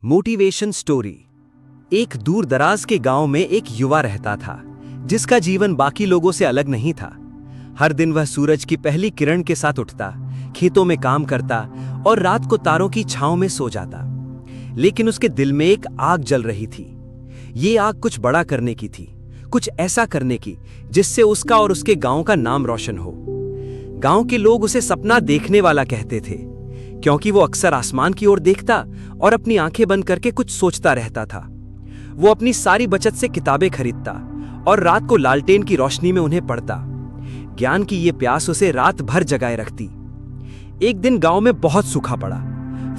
Motivation story. एक दूर दराज के गांव में एक युवा रहता था जिसका जीवन बाकी लोगों से अलग नहीं था। हर दिन वह सूरज की पहली किरण के साथ उठता, खेतों में काम करता और रात को तारों की छांव में सो जाता। लेकिन उसके दिल में एक आग जल रही थी। ये आग कुछ बड़ा करने की थी, कुछ ऐसा करने की जिससे उसका और उसके गांव का नाम रोशन हो। गांव के लोग उसे सपना देखने वाला कहते थे, क्योंकि वो अक्सर आसमान की ओर देखता और अपनी आंखें बंद करके कुछ सोचता रहता था। वो अपनी सारी बचत से किताबें खरीदता और रात को लालटेन की रोशनी में उन्हें पढ़ता। ज्ञान की ये प्यास उसे रात भर जगाए रखती। एक दिन गांव में बहुत सूखा पड़ा,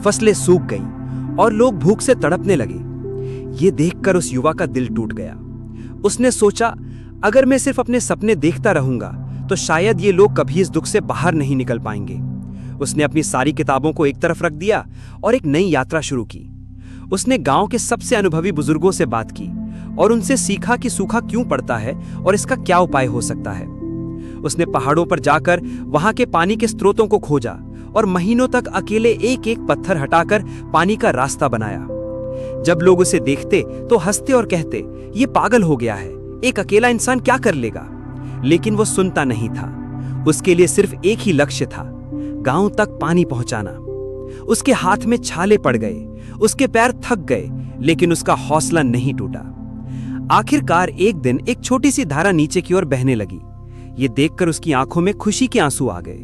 फसलें सूख गईं और लोग भूख से तड़पने लगे। ये देखकर उस युवा का दिल टूट गया। उसने सोचा, अगर मैं सिर्फ अपने सपने देखता रहूंगा तो शायद ये लोग कभी इस दुख से बाहर नहीं निकल पाएंगे। उसने अपनी सारी किताबों को एक तरफ रख दिया और एक नई यात्रा शुरू की। उसने गांव के सबसे अनुभवी बुजुर्गों से बात की और उनसे सीखा कि सूखा क्यों पड़ता है और इसका क्या उपाय हो सकता है। उसने पहाड़ों पर जाकर वहां के पानी के स्रोतों को खोजा और महीनों तक अकेले एक एक पत्थर हटाकर पानी का रास्ता बनाया। जब लोग उसे देखते तो हंसते और कहते, ये पागल हो गया है, एक अकेला इंसान क्या कर लेगा। लेकिन वो सुनता नहीं था। उसके लिए सिर्फ एक ही लक्ष्य था, गांव तक पानी पहुंचाना। उसके हाथ में छाले पड़ गए, उसके पैर थक गए, लेकिन उसका हौसला नहीं टूटा। आखिरकार एक दिन एक छोटी सी धारा नीचे की ओर बहने लगी। ये देखकर उसकी आंखों में खुशी के आंसू आ गए।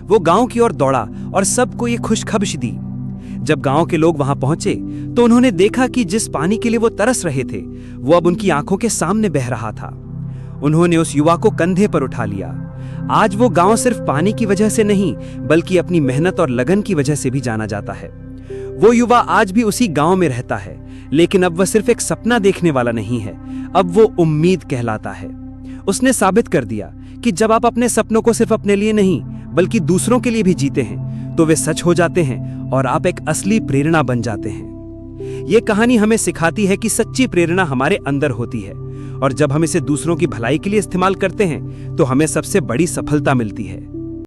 वो गांव की ओर दौड़ा और सबको ये खुशखबरी दी। जब गांव के लोग वहां पहुंचे तो उन्होंने देखा कि जिस पानी के लिए वो तरस रहे थे वो अब उनकी आंखों के सामने बह रहा था। उन्होंने उस युवा को कंधे पर उठा लिया। आज वो गांव सिर्फ पानी की वजह से नहीं बल्कि अपनी मेहनत और लगन की वजह से भी जाना जाता है। वो युवा आज भी उसी गांव में रहता है, लेकिन अब वह सिर्फ एक सपना देखने वाला नहीं है, अब वो उम्मीद कहलाता है। उसने साबित कर दिया कि जब आप अपने सपनों को सिर्फ अपने लिए नहीं बल्कि दूसरों के लिए भी जीते हैं तो वे सच हो जाते हैं और आप एक असली प्रेरणा बन जाते हैं। ये कहानी हमें सिखाती है कि सच्ची प्रेरणा हमारे अंदर होती है और जब हम इसे दूसरों की भलाई के लिए इस्तेमाल करते हैं तो हमें सबसे बड़ी सफलता मिलती है।